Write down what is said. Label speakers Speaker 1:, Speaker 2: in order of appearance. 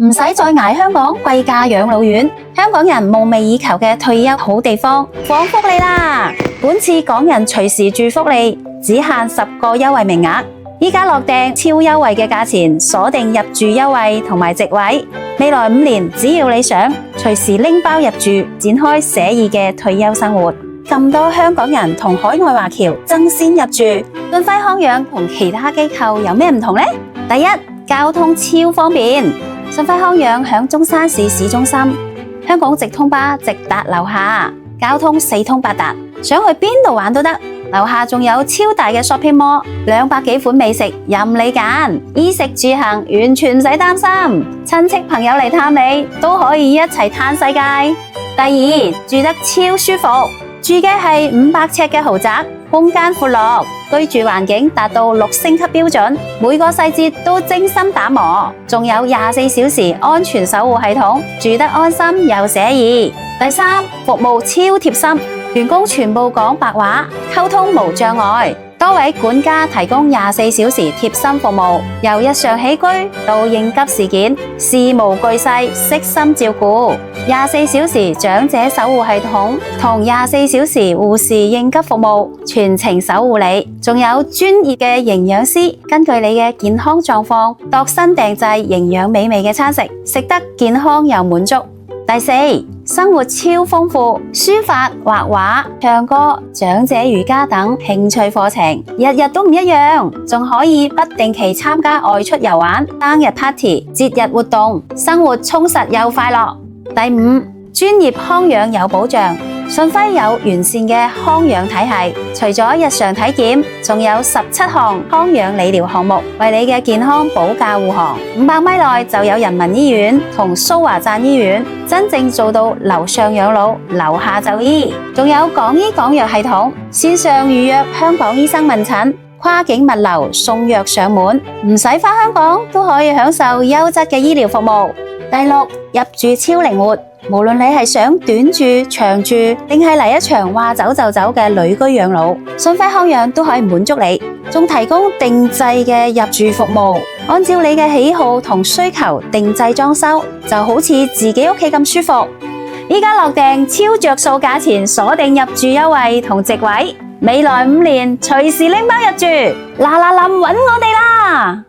Speaker 1: 唔使再捱香港貴價養老院，香港人夢寐以求嘅退休好地方放福利啦！本次港人隨時住福利只限10個優惠名額，依家落訂超優惠嘅價錢，鎖定入住優惠同埋席位。未來5年，只要你想，隨時拎包入住，展開寫意嘅退休生活。咁多香港人同海外華僑爭先入住，信輝康養同其他機構有咩唔同呢？第一，交通超方便，信輝康養響中山市市中心，香港直通巴直達樓下，交通4通8達，想去邊度玩都得。樓下仲有超大嘅 shopping mall，200幾款美食任你揀，衣食住行完全唔使擔心。親戚朋友嚟探你都可以一齊嘆世界。第二，住得超舒服，住嘅係500尺嘅豪宅，空間闊落，居住環境達到6星級標準，每個細節都精心打磨，仲有24小時安全守護系統，住得安心又寫意。第三，服務超貼心，員工全部講白話，溝通無障礙，多位管家提供24小時貼心服務，由日常起居到應急事件，事無巨細悉心照顧，24小時長者守護系統同24小時護士應急服務，全程守護你，仲有專業嘅營養師根據你嘅健康狀況度身訂製營養美味嘅餐食，食得健康又滿足。第四，生活超豐富，書法、畫畫、唱歌、長者瑜伽等興趣課程，日日都唔一樣，仲可以不定期參加外出遊玩、生日 party、節日活動，生活充實又快樂。第五，專業康養有保障，信輝有完善嘅康養體系，除咗日常體檢，仲有17項康養理療項目，為你嘅健康保駕護航。500米內就有人民醫院同蘇華贊醫院，真正做到樓上養老，樓下就醫。仲有港醫港藥系統，線上預約香港醫生問診，跨境物流送藥上門，唔使返香港都可以享受優質嘅醫療服務。第六，入住超靈活，無論你係想短住、長住，定係嚟一場話走就走嘅旅居養老，信輝康養都可以滿足你，仲提供定制嘅入住服務，按照你嘅喜好同需求定制裝修，就好似自己屋企咁舒服。依家落訂超着數價錢，鎖定入住優惠同席位，未來5年隨時拎包入住，嗱嗱臨搵我哋啦！